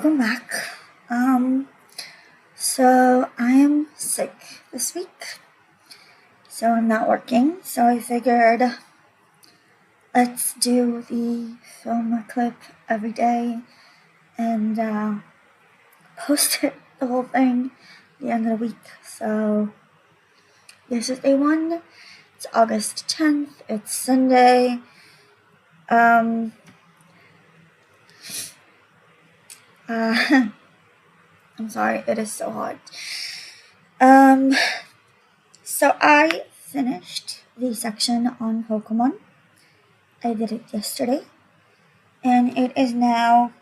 Welcome back. So I am sick this week, so I'm not working, so I figured let's do the film clip every day and post it, the whole thing, the end of the week. So this is day 1. It's August 10th. It's Sunday. I'm sorry, it is so hot. So I finished the section on Pokemon. I did it yesterday, and it is now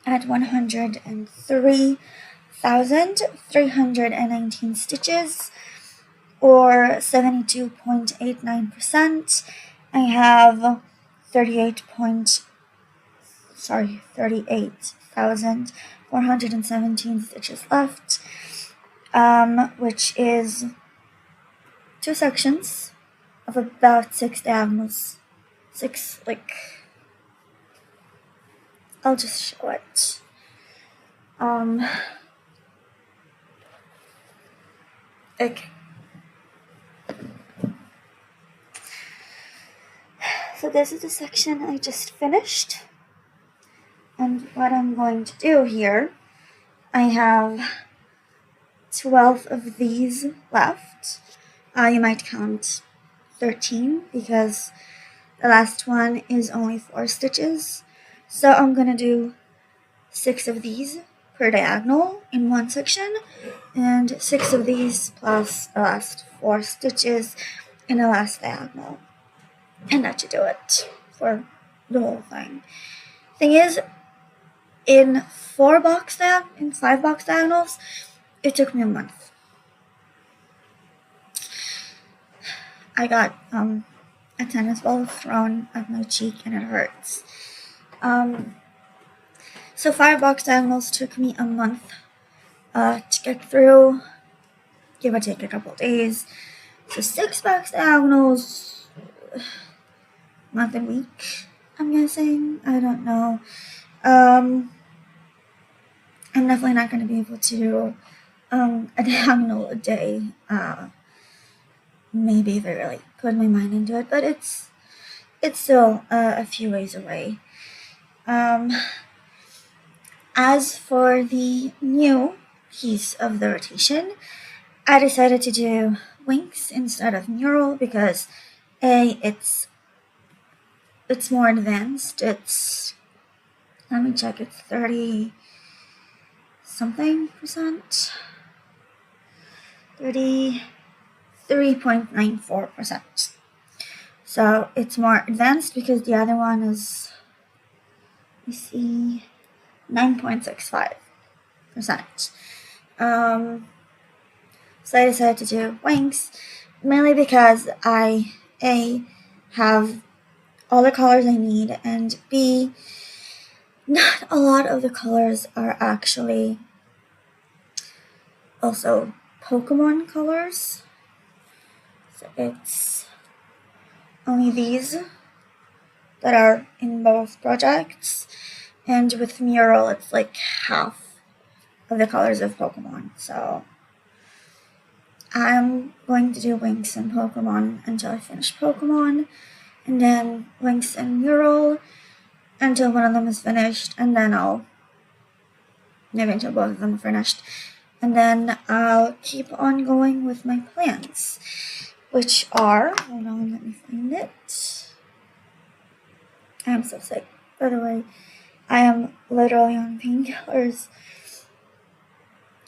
at 103,319 stitches, or 72.89%. I have 38,417 stitches left, which is 2 sections of about 6 diagonals. I'll just show it. Okay. So this is the section I just finished. And what I'm going to do here, I have 12 of these left. You might count 13 because the last one is only 4 stitches. So I'm going to do 6 of these per diagonal in one section, and 6 of these plus the last 4 stitches in the last diagonal. And that should do it for the whole thing. Thing is, in 5 box diagonals, it took me a month. I got a tennis ball thrown at my cheek and it hurts. So 5 box diagonals took me a month to get through, give or take a couple days. So 6 box diagonals, month and week, I'm guessing. I don't know. I'm definitely not going to be able to do a diagonal a day. Maybe if I really put my mind into it, but it's still a few ways away. As for the new piece of the rotation, I decided to do winks instead of mural because it's more advanced. Let me check, it's 30-something%. 33.94%. So it's more advanced because the other one is, let me see, 9.65%. So I decided to do wings, mainly because I, A, have all the colors I need, and B, not a lot of the colors are actually also Pokemon colors. So it's only these that are in both projects, and with mural it's like half of the colors of Pokemon. So I'm going to do Winx and Pokemon until I finish Pokemon, and then Winx and mural until one of them is finished, and then maybe until both of them are finished, and then I'll keep on going with my plans, which are, hold on, let me find it. I am so sick, by the way. I am literally on painkillers,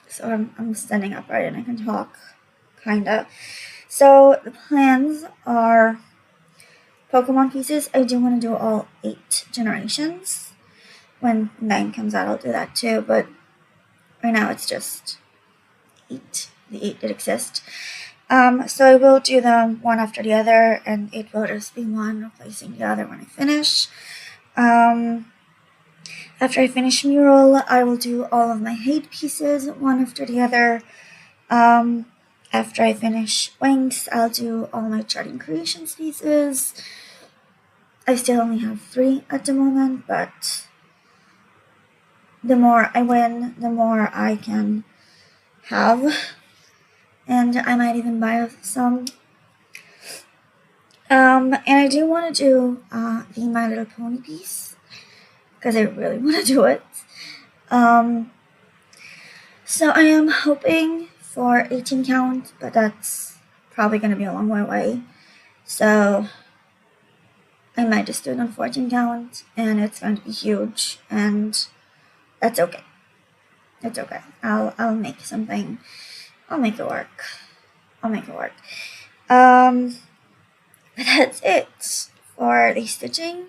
so I'm standing upright and I can talk, kinda. So the plans are Pokemon pieces. I do want to do all 8 generations. When 9 comes out, I'll do that too, but right now it's just 8, the 8 that exist. So I will do them one after the other, and it will just be one replacing the other when I finish. After I finish mural, I will do all of my hate pieces one after the other. After I finish Winx, I'll do all my charting creations pieces. I still only have 3 at the moment, but the more I win, the more I can have, and I might even buy some. And I do want to do the My Little Pony piece, because I really want to do it. So I am hoping for 18 count, but that's probably going to be a long way away. So I might just do it on 14 count, and it's going to be huge, and that's okay. It's okay. I'll make something. I'll make it work. But that's it for the stitching.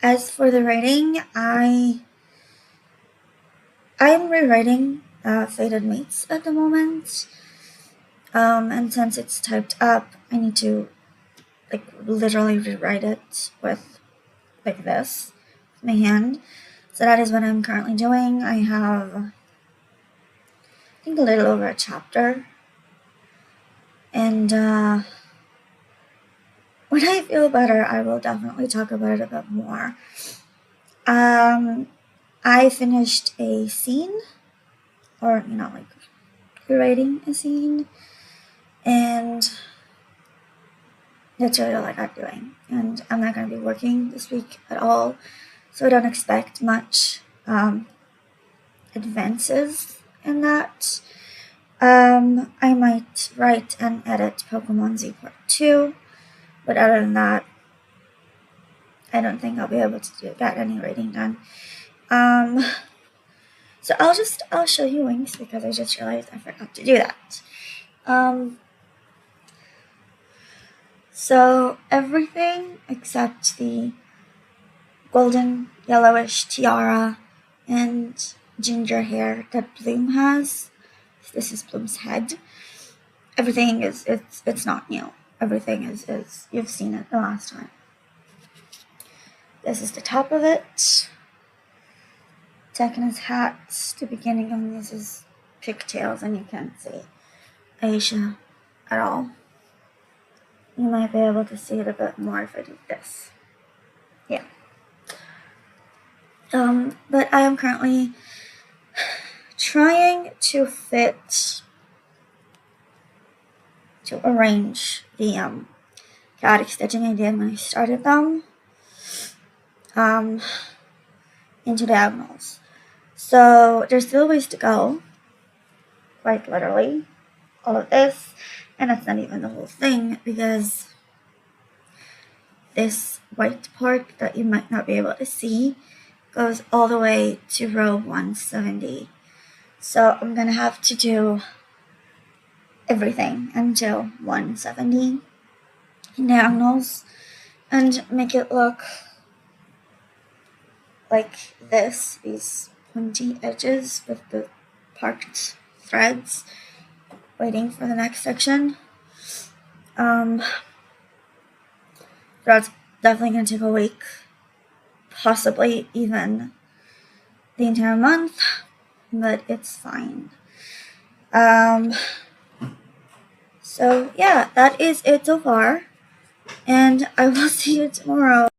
As for the writing, I'm rewriting Faded Mates at the moment. And since it's typed up, I need to literally rewrite it with this with my hand. So that is what I'm currently doing. I have, I think, a little over a chapter. And when I feel better, I will definitely talk about it a bit more. I finished a scene, or rewriting a scene, and that's really all I got doing. And I'm not going to be working this week at all, so I don't expect much advances in that. I might write and edit Pokemon Z Part 2, but other than that, I don't think I'll be able to get any writing done. So I'll show you links, because I just realized I forgot to do that. So everything except the golden yellowish tiara and ginger hair that Bloom has. This is Bloom's head. Everything it's not new. Everything is you've seen it the last time. This is the top of it. Tekken's hat, the beginning of this is pigtails, and you can't see Aisha at all. You might be able to see it a bit more if I do this. Yeah. But I am currently trying to arrange the chaotic stitching I did when I started them into diagonals. So there's still ways to go, quite literally, all of this, and that's not even the whole thing, because this white part that you might not be able to see goes all the way to row 170. So I'm gonna have to do everything until 170 in diagonals and make it look like this, these pointy edges with the parked threads waiting for the next section. That's definitely going to take a week, possibly even the entire month, but it's fine. So yeah, that is it so far, and I will see you tomorrow.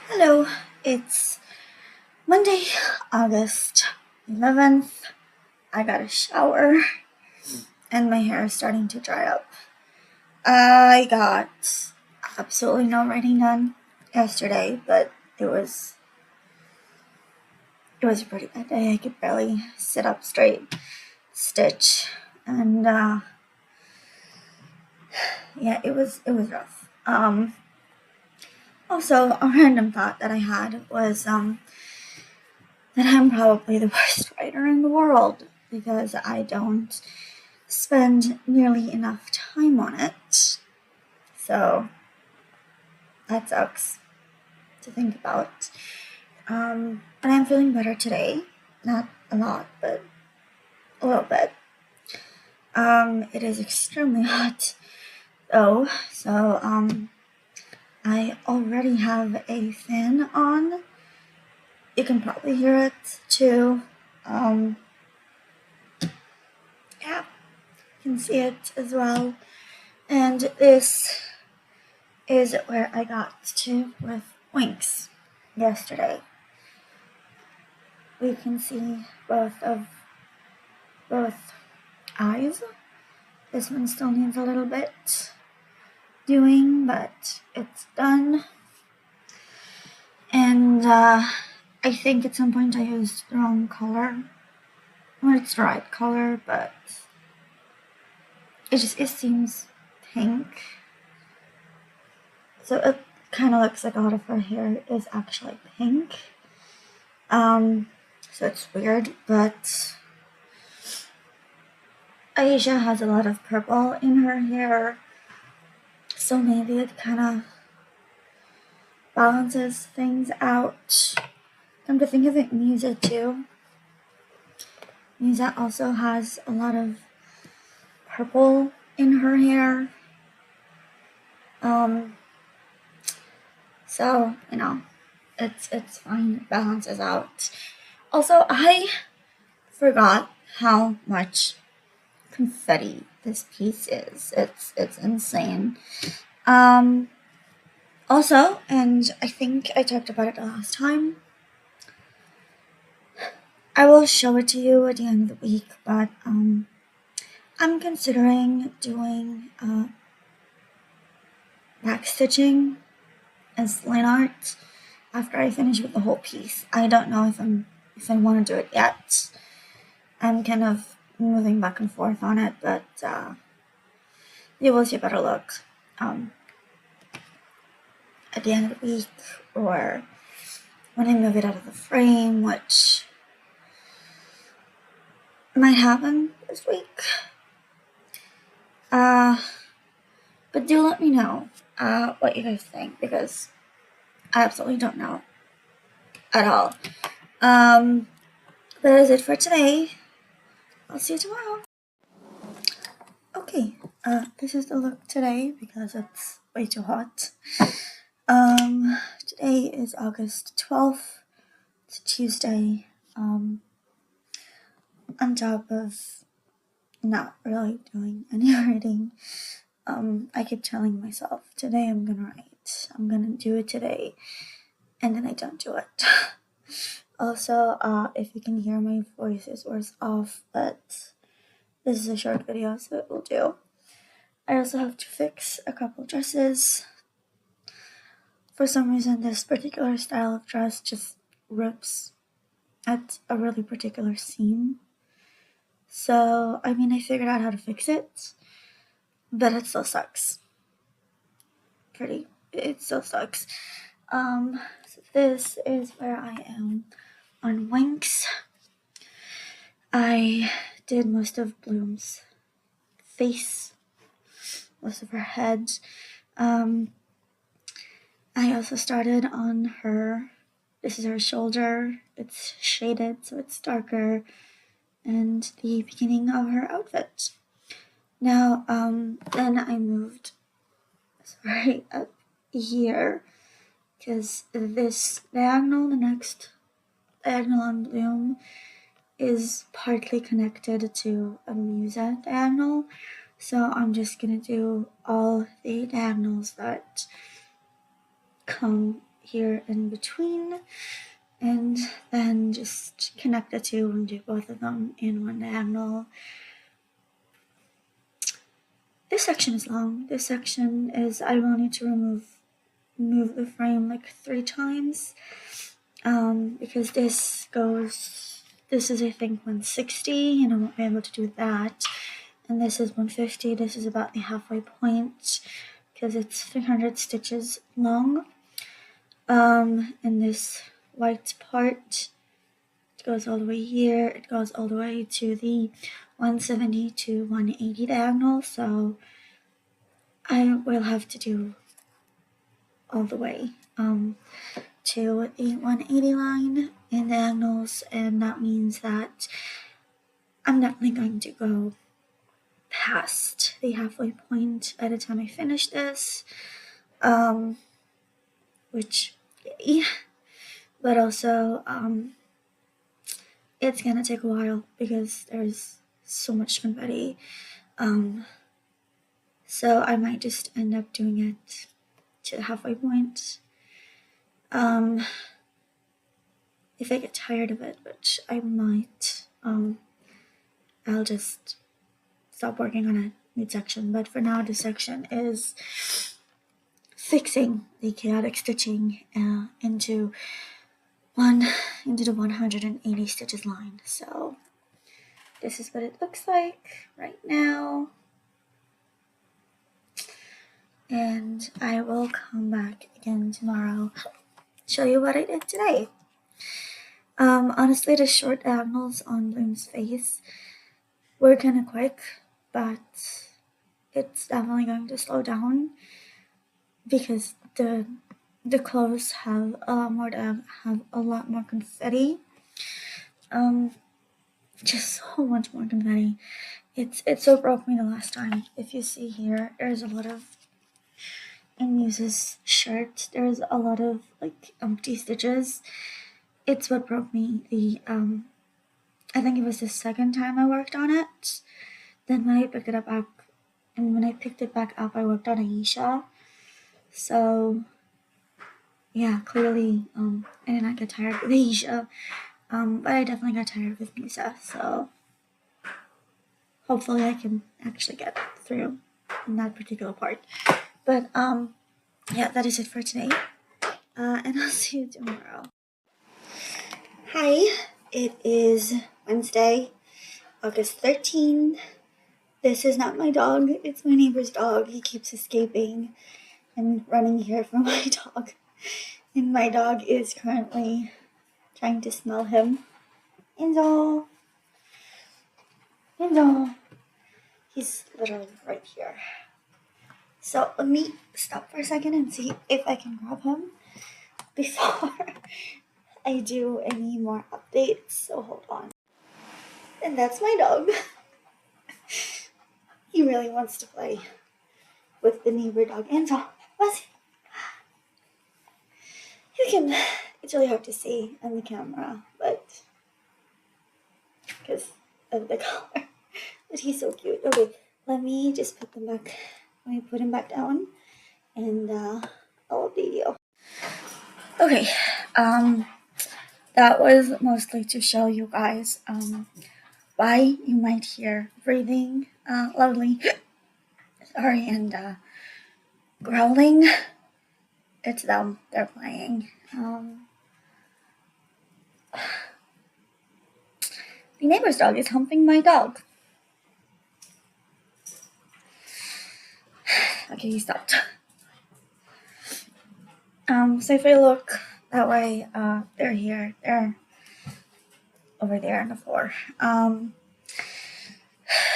Hello, it's Monday, August 11th. I got a shower, and my hair is starting to dry up. I got absolutely no writing done yesterday, but it was a pretty bad day. I could barely sit up straight, stitch, and yeah, it was rough. Also, a random thought that I had was that I'm probably the worst writer in the world, because I don't spend nearly enough time on it. So that sucks to think about. But I'm feeling better today. Not a lot, but a little bit. It is extremely hot though, so I already have a fan on. You can probably hear it too. Yeah, you can see it as well. And this is where I got to with winks yesterday. We can see both eyes. This one still needs a little bit doing, but it's done. And I think at some point I used the wrong color. Well, it's the right color, but it seems pink. So it kind of looks like a lot of her hair is actually pink. So it's weird, but Aisha has a lot of purple in her hair, so maybe it kind of balances things out. Come to think of it, Musa too. Musa also has a lot of purple in her hair. So, you know, it's fine, it balances out. Also, I forgot how much confetti this piece is. It's insane. Also, and I think I talked about it the last time, I will show it to you at the end of the week, but I'm considering doing backstitching as line art after I finish with the whole piece. I don't know if I want to do it yet. I'm kind of moving back and forth on it, but you will see a better look at the end of the week, or when I move it out of the frame, which might happen this week. But do let me know what you guys think, because I absolutely don't know at all. That is it for today. I'll see you tomorrow. Okay, this is the look today because it's way too hot. Today is August 12th. It's Tuesday. On top of not really doing any writing, I keep telling myself, today I'm gonna write. I'm gonna do it today. And then I don't do it. Also, if you can hear my voice is worse off, but this is a short video, so it will do. I also have to fix a couple dresses. For some reason, this particular style of dress just rips at a really particular seam. So, I mean, I figured out how to fix it, but it still sucks. It still sucks. So this is where I am on Winx. I did most of Bloom's face, most of her head. I also started on her, this is her shoulder, it's shaded so it's darker, and the beginning of her outfit. Now, then I moved, up here, because this diagonal, the next diagonal on Bloom, is partly connected to a Musa diagonal, so I'm just gonna do all the diagonals that come here in between, and then just connect the two and do both of them in one diagonal. This section is long. This section is, I will need to move the frame like 3 times, because this is I think 160, and I won't be able to do that. And this is 150, this is about the halfway point, because it's 300 stitches long. And this white part, it goes all the way here, it goes all the way to the 170 to 180 diagonal, so I will have to do all the way to the 180 line in diagonals, and that means that I'm definitely going to go past the halfway point by the time I finish this, which, yeah, but also it's gonna take a while because there's so much confetti, so I might just end up doing it to the halfway point. If I get tired of it, which I might, I'll just stop working on it mid-section. But for now, this section is fixing the chaotic stitching into the 180 stitches line. So this is what it looks like right now. And I will come back again tomorrow, show you what I did today. Honestly, the short diagonals on Bloom's face were kind of quick, but it's definitely going to slow down because the clothes have a lot more confetti. Just so much more confetti. It so broke me the last time. If you see here, there's a lot of, in Muse's shirt, there's a lot of like empty stitches. It's what broke me. I think it was the second time I worked on it. Then when I picked it back up, I worked on Aisha. So yeah, clearly, I did not get tired with Aisha, but I definitely got tired with Musa. So hopefully I can actually get through in that particular part. But yeah, that is it for today. And I'll see you tomorrow. Hi, it is Wednesday, August 13th. This is not my dog, it's my neighbor's dog. He keeps escaping and running here from my dog. And my dog is currently trying to smell him. Enzo. He's literally right here. So let me stop for a second and see if I can grab him before I do any more updates. So hold on. And that's my dog. He really wants to play with the neighbor dog. Enzo, what? It's really hard to see on the camera, but because of the color. But he's so cute. Okay, let me just put them back. Let me put him back down, and I'll update you. Okay, that was mostly to show you guys why you might hear breathing loudly. Sorry, and growling. It's them. They're playing. The neighbor's dog is humping my dog. Okay, he stopped. So if I look that way, they're here. They're over there on the floor.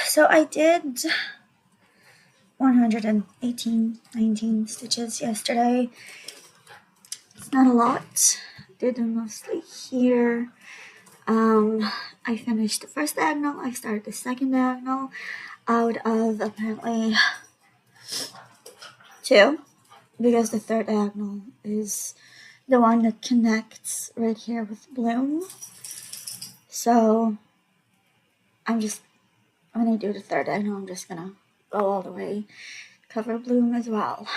So I did 19 stitches yesterday. It's not a lot. Did them mostly here. I finished the first diagonal. I started the second diagonal out of apparently 2, because the third diagonal is the one that connects right here with Bloom. So when I do the third diagonal, I'm just gonna go all the way, cover Bloom as well.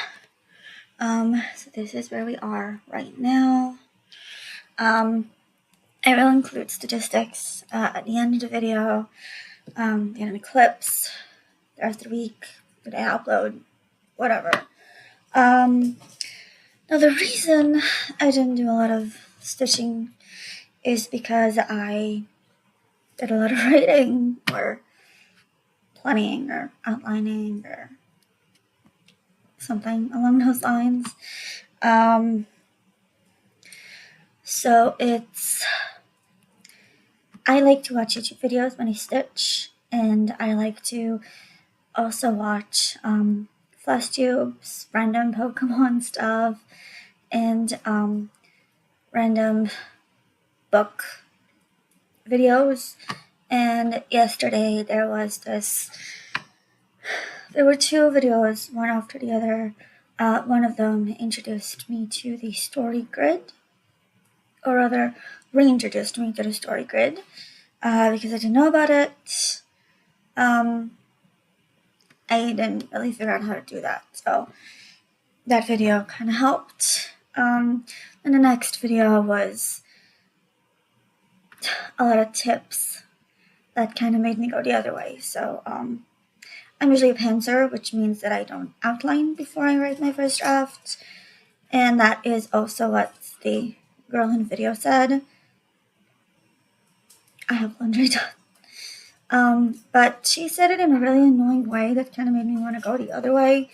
So this is where we are right now. I will include statistics at the end of the video, the end of the clips, the rest of the week, the day I upload, whatever. Now the reason I didn't do a lot of stitching is because I did a lot of writing or planning or outlining or something along those lines. So I like to watch YouTube videos when I stitch, and I like to also watch Flosstube's random Pokemon stuff and random book videos. And yesterday there were 2 videos, one after the other. One of them introduced me to the story grid, or rather reintroduced me to the story grid, because I didn't know about it. I didn't really figure out how to do that, so that video kind of helped. And the next video was a lot of tips that kind of made me go the other way. So I'm usually a pantser, which means that I don't outline before I write my first draft. And that is also what the girl in the video said. I have laundry done. But she said it in a really annoying way that kind of made me want to go the other way.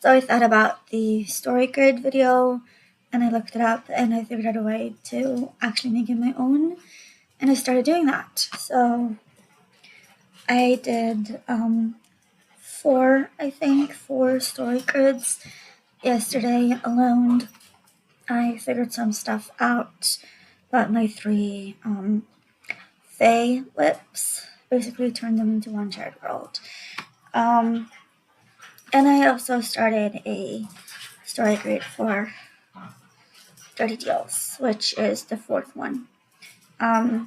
So I thought about the story grid video, and I looked it up, and I figured out a way to actually make it my own, and I started doing that. So I did four story grids yesterday alone. I figured some stuff out about my three Fae lips, basically turned them into one shared world. And I also started a story grid for Dirty Deals, which is the fourth one. I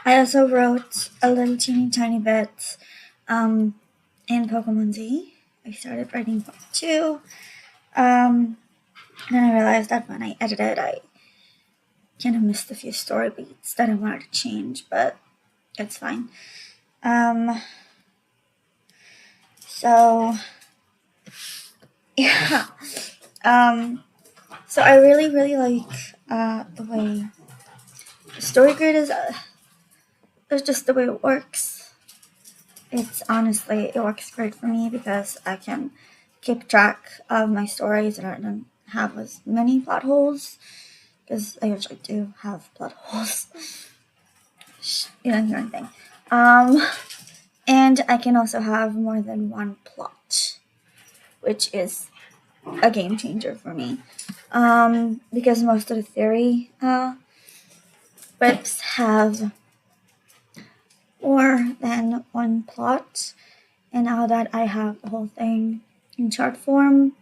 also wrote a little teeny tiny bit in Pokemon Z. I started writing part 2. And then I realized that when I edited, I kind of missed a few story beats that I wanted to change, but it's fine. So yeah. So I really, really like the way the story grid is. It's just the way it works. It works great for me because I can keep track of my stories and I don't have as many plot holes, because I usually do have plot holes. You don't hear anything. And I can also have more than one plot, which is a game changer for me. Because most of the theory books have more than one plot, and now that I have the whole thing in chart form,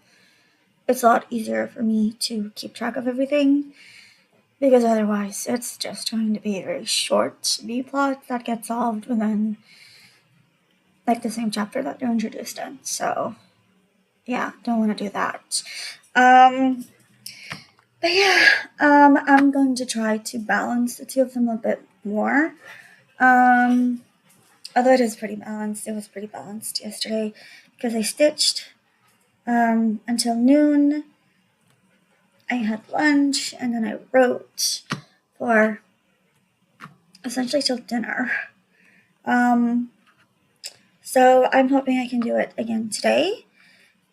it's a lot easier for me to keep track of everything, because otherwise it's just going to be a very short B-plot that gets solved within like the same chapter that you're introduced in. So yeah, don't want to do that. But yeah, I'm going to try to balance the two of them a bit more. Although it is pretty balanced, it was pretty balanced yesterday because I stitched until noon. I had lunch and then I wrote for essentially till dinner. So I'm hoping I can do it again today.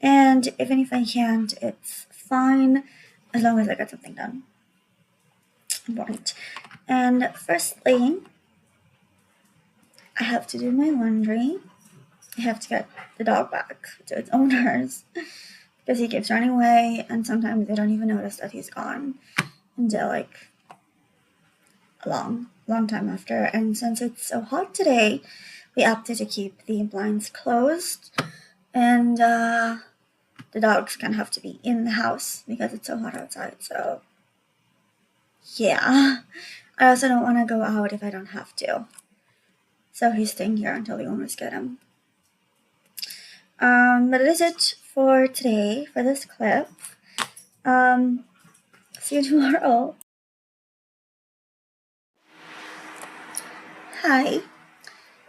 And even if I can't, it's fine as long as I get something done. Important. And firstly, I have to do my laundry. I have to get the dog back to its owners because he keeps running away, and sometimes they don't even notice that he's gone until like a long time after. And since it's so hot today, we opted to keep the blinds closed, and the dogs kind of have to be in the house because it's so hot outside. So yeah, I also don't want to go out if I don't have to. So he's staying here until the owners get him. But that is it for today, for this clip. See you tomorrow. Hi,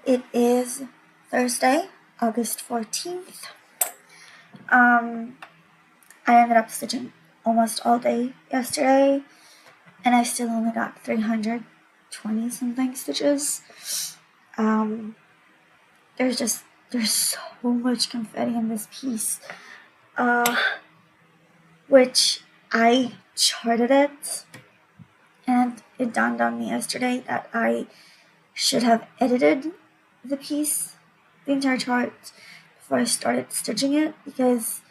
it is Thursday, August 14th. I ended up stitching almost all day yesterday, and I still only got 320 something stitches. There's so much confetti in this piece, which I charted it, and it dawned on me yesterday that I should have edited the piece, the entire chart, before I started stitching it, because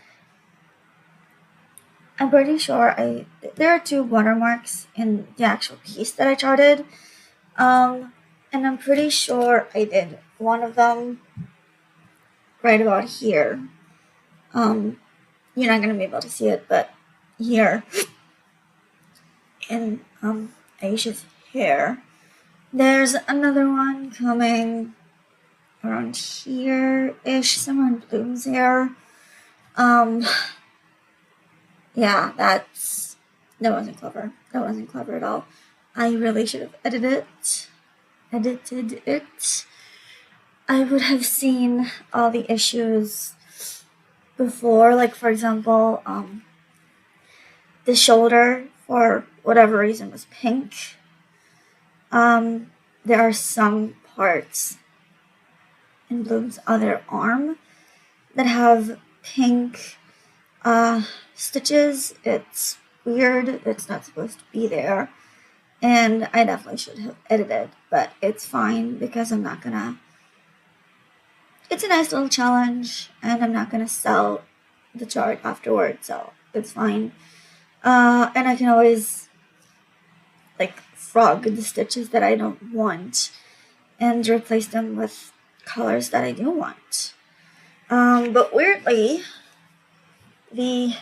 I'm pretty sure there are 2 watermarks in the actual piece that I charted, and I'm pretty sure I did one of them right about here. You're not gonna be able to see it, but here in Aisha's hair, there's another one coming around here-ish, somewhere in Bloom's hair. Yeah, that's That wasn't clever. That wasn't clever at all. I really should have edited it. I would have seen all the issues before, like for example, the shoulder for whatever reason was pink. There are some parts in Bloom's other arm that have pink stitches. It's weird. It's not supposed to be there. And I definitely should have edited, but it's fine because I'm not gonna. It's a nice little challenge, and I'm not gonna sell the chart afterwards, so it's fine. And I can always like frog the stitches that I don't want and replace them with colors that I do want. But weirdly, a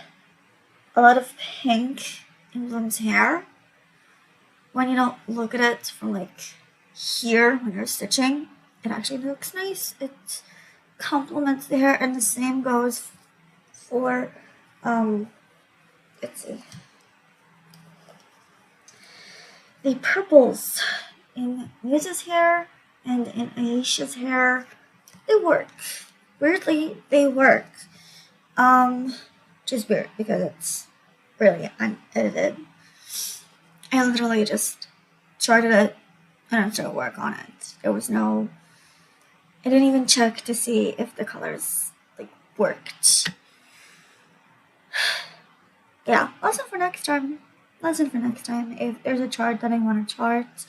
lot of pink in Bloom's hair, when you don't look at it from like here when you're stitching, it actually looks nice. It complements the hair, and the same goes for let's see, the purples in Muse's hair and in Aisha's hair. They work. Weirdly, they work. Just weird because it's really unedited. I literally just charted it and I started work on it. There was no, I didn't even check to see if the colors like worked. Yeah, lesson for next time. If there's a chart that I want to chart,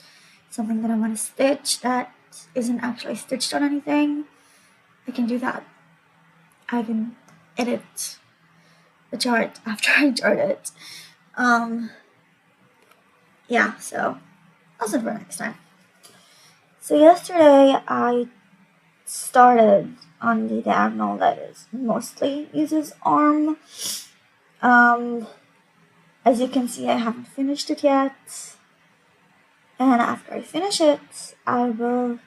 something that I want to stitch that isn't actually stitched on anything, I can do that. I can edit the chart after I chart it. Yeah, so lesson for next time. So yesterday I started on the diagonal that is mostly Muse's arm. As you can see, I haven't finished it yet. And after I finish it, I will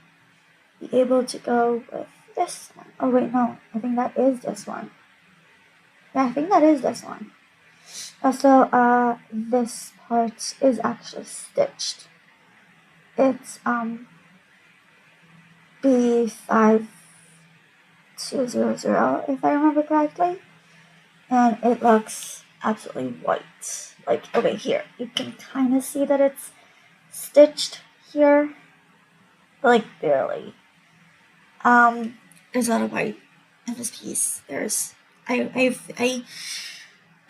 be able to go with this one. Oh wait, no, I think that is this one. Yeah, I think that is this one. Also, this part is actually stitched. It's B5200 if I remember correctly, and it looks absolutely white. Like over here, you can kind of see that it's stitched here, but like barely. There's a lot of white in this piece. I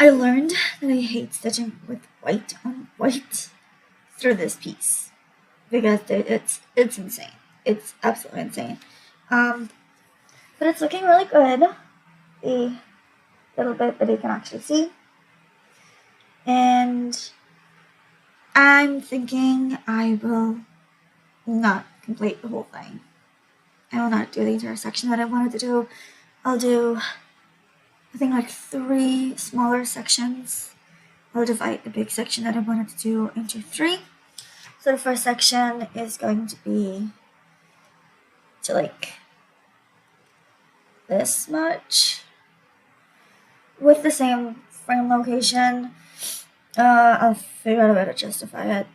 learned that I hate stitching with white on white through this piece because it's insane. It's absolutely insane. But it's looking really good. The little bit that you can actually see. And I'm thinking I will not complete the whole thing. I will not do the entire section that I wanted to do. I'll do, I think, like 3 smaller sections. I'll divide the big section that I wanted to do into 3. So the first section is going to be to like this much with the same frame location. I'll figure out a way to justify it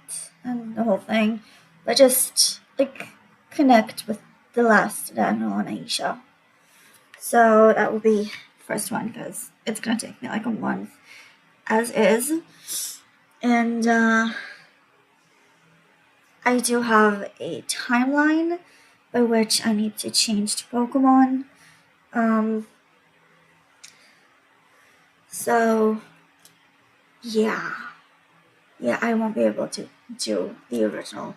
and the whole thing, but just like connect with the last diagonal on Aisha. So that will be the first one because it's gonna take me like a month as is. And I do have a timeline by which I need to change to Pokemon. So yeah, I won't be able to do the original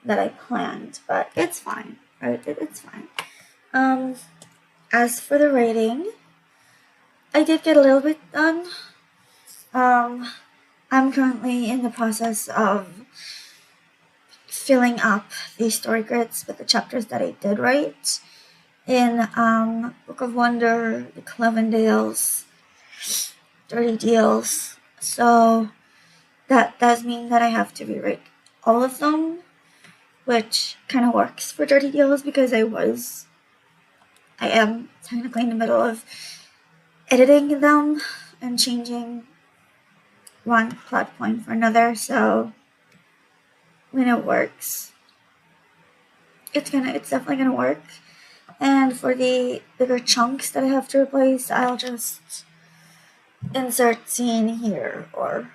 that I planned, but it's fine, right? It's fine. As for the rating, I did get a little bit done. I'm currently in the process of filling up the story grids with the chapters that I did write in Book of Wonder, the Clevendales, Dirty Deals. So that does mean that I have to rewrite all of them, which kind of works for Dirty Deals because I am technically in the middle of editing them and changing one plot point for another, so when it works, it's definitely gonna work. And for the bigger chunks that I have to replace, I'll just insert scene here or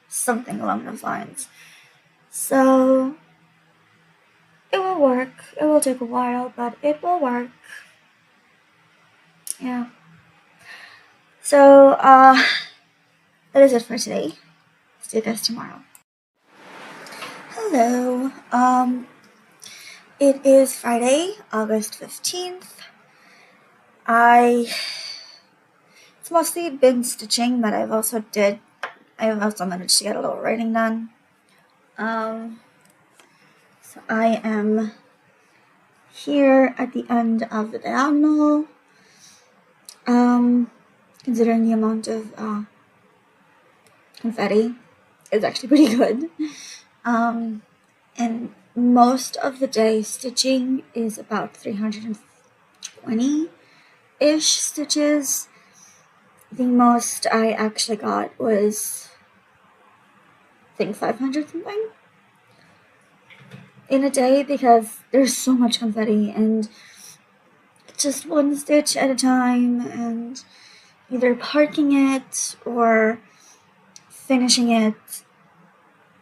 something along those lines. So it will work. It will take a while, but it will work. Yeah. So that is it for today. See you guys tomorrow. Hello. It is Friday, August 15th. It's mostly been stitching, but I've also managed to get a little writing done. So I am here at the end of the diagonal. Considering the amount of confetti is actually pretty good. And most of the day stitching is about 320-ish stitches. The most I actually got was, I think, 500 something in a day, because there's so much confetti and just one stitch at a time, and either parking it or finishing it.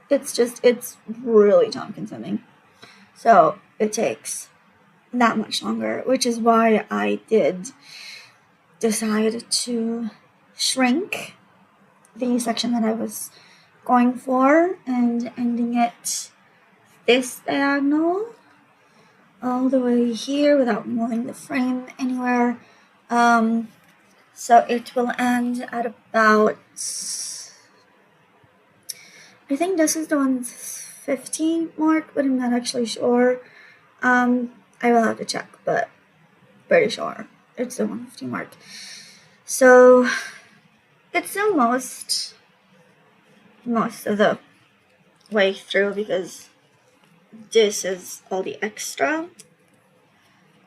It's really time consuming. So it takes that much longer, which is why I did decide to shrink the section that I was going for and ending it this diagonal all the way here without moving the frame anywhere. So it will end at about, I think this is the 150 mark, but I'm not actually sure. I will have to check, but pretty sure it's the 150 mark. So it's still most of the way through, because this is all the extra.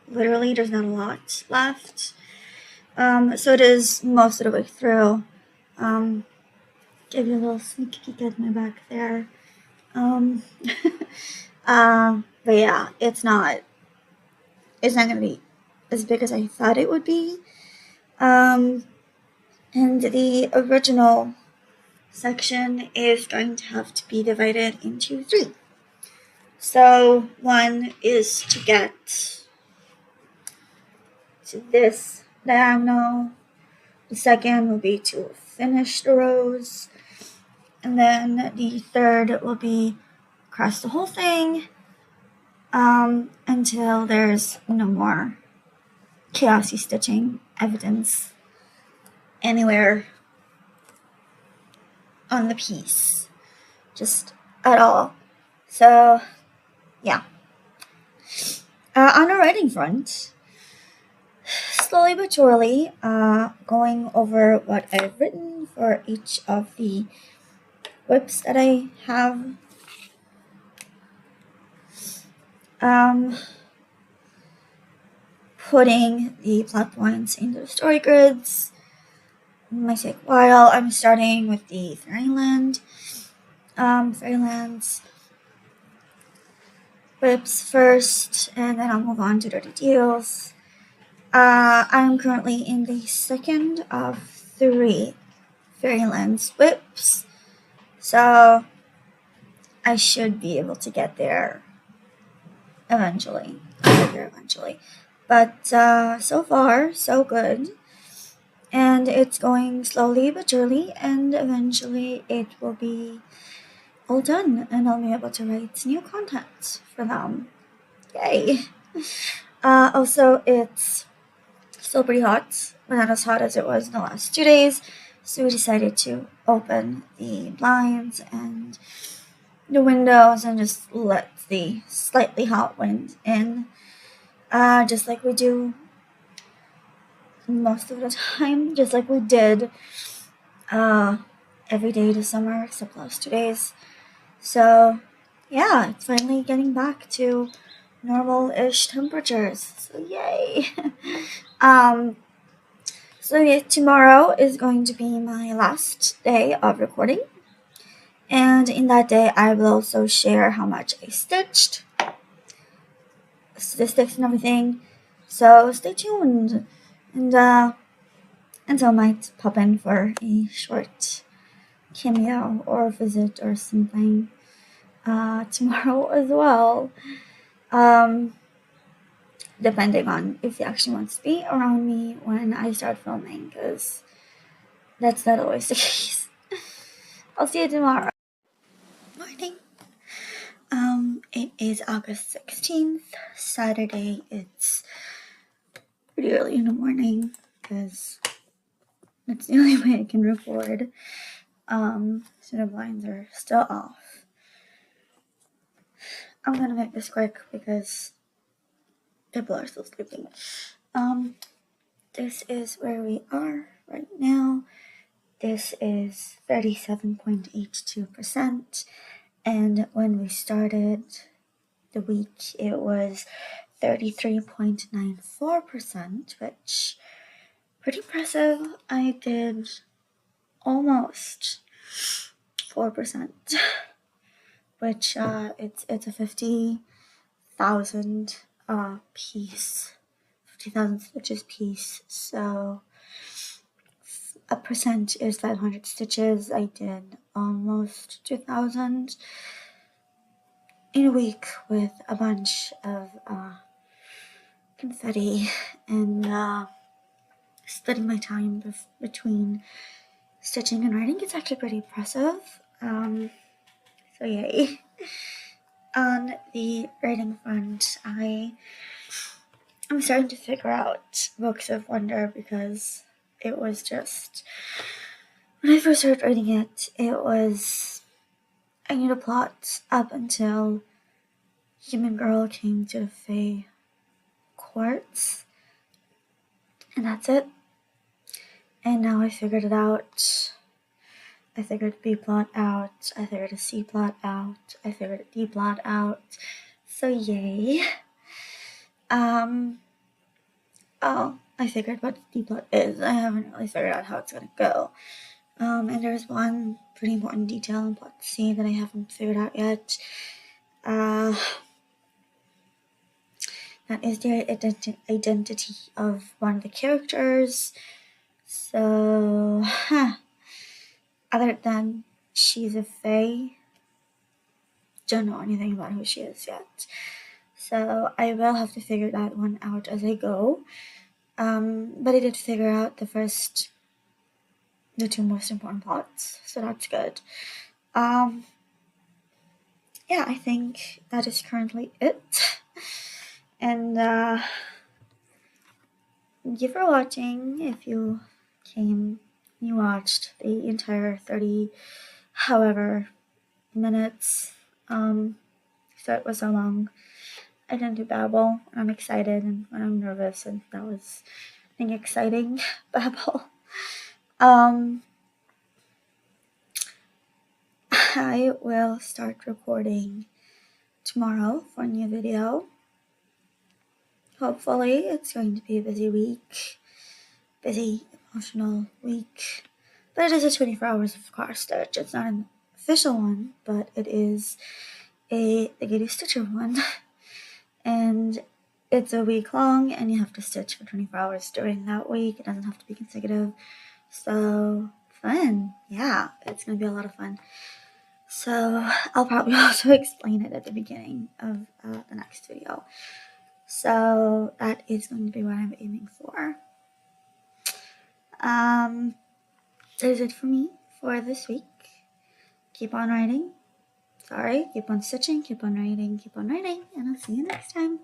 Literally, there's not a lot left. So it is most of the way through. Give you a little sneak peek at my back there. But yeah, it's not gonna be as big as I thought it would be. And the original section is going to have to be divided into 3. So one is to get to this diagonal. The second will be to finish the rows. And then the third will be across the whole thing until there's no more chaosy stitching evidence anywhere on the piece, just at all. So yeah. On the writing front, slowly but surely, going over what I've written for each of the whips that I have. Putting the plot points into the story grids might take a while. I'm starting with the Fairylands whips first, and then I'll move on to Dirty Deals. I'm currently in the second of 3 Fairylands whips, so I should be able to get there eventually. But so far, so good. And it's going slowly but surely, and eventually it will be all done, and I'll be able to write new content for them. Yay! Also, it's still pretty hot, but not as hot as it was in the last 2 days, so we decided to open the blinds and the windows and just let the slightly hot wind in, just like we do most of the time, just like we did every day this summer except last 2 days. So yeah, it's finally getting back to normal-ish temperatures, so yay. So yeah, tomorrow is going to be my last day of recording And in that day, I will also share how much I stitched, statistics and everything. So stay tuned, and I might pop in for a short cameo or visit or something tomorrow as well. Depending on if he actually wants to be around me when I start filming, because that's not always the case. I'll see you tomorrow. Morning. It is August 16th, Saturday. It's pretty early in the morning because that's the only way I can record. So the blinds are still off. I'm gonna make this quick because people are still sleeping. This is where we are right now. This is 37.82%, and when we started the week, it was 33.94%, which pretty impressive. I did almost 4%, which it's a 50,000 piece, 50,000 stitches piece. So a percent is 500 stitches. I did almost 2,000 in a week with a bunch of confetti and splitting my time between stitching and writing. It's actually pretty impressive. So yay. On the writing front, I'm starting to figure out Books of Wonder because it was just, when I first started writing it, I need a plot up until Human Girl came to the Fae Courts, and that's it. And now I figured it out. I figured B plot out, I figured a C plot out, I figured a D plot out, so yay. I figured what D plot is. I haven't really figured out how it's gonna go. And there's one pretty important detail in plot C that I haven't figured out yet. That is the identity of one of the characters. So, other than she's a fae, don't know anything about who she is yet. So I will have to figure that one out as I go. But I did figure out the two most important plots, so that's good. Yeah, I think that is currently it. And thank you for watching. If you you watched the entire 30 however minutes, so it was so long. I tend to babble when I'm excited and when I'm nervous, and that was an exciting babble. I will start recording tomorrow for a new video. Hopefully it's going to be a busy week, busy emotional week, but it is a 24 hours of car stitch. It's not an official one, but it is a Doggy Stitcher one, and it's a week long, and you have to stitch for 24 hours during that week. It doesn't have to be consecutive, so fun. Yeah, it's gonna be a lot of fun. So I'll probably also explain it at the beginning of the next video. So that is going to be what I'm aiming for. That is it for me for this week. Keep on writing. Keep on stitching, keep on writing, and I'll see you next time.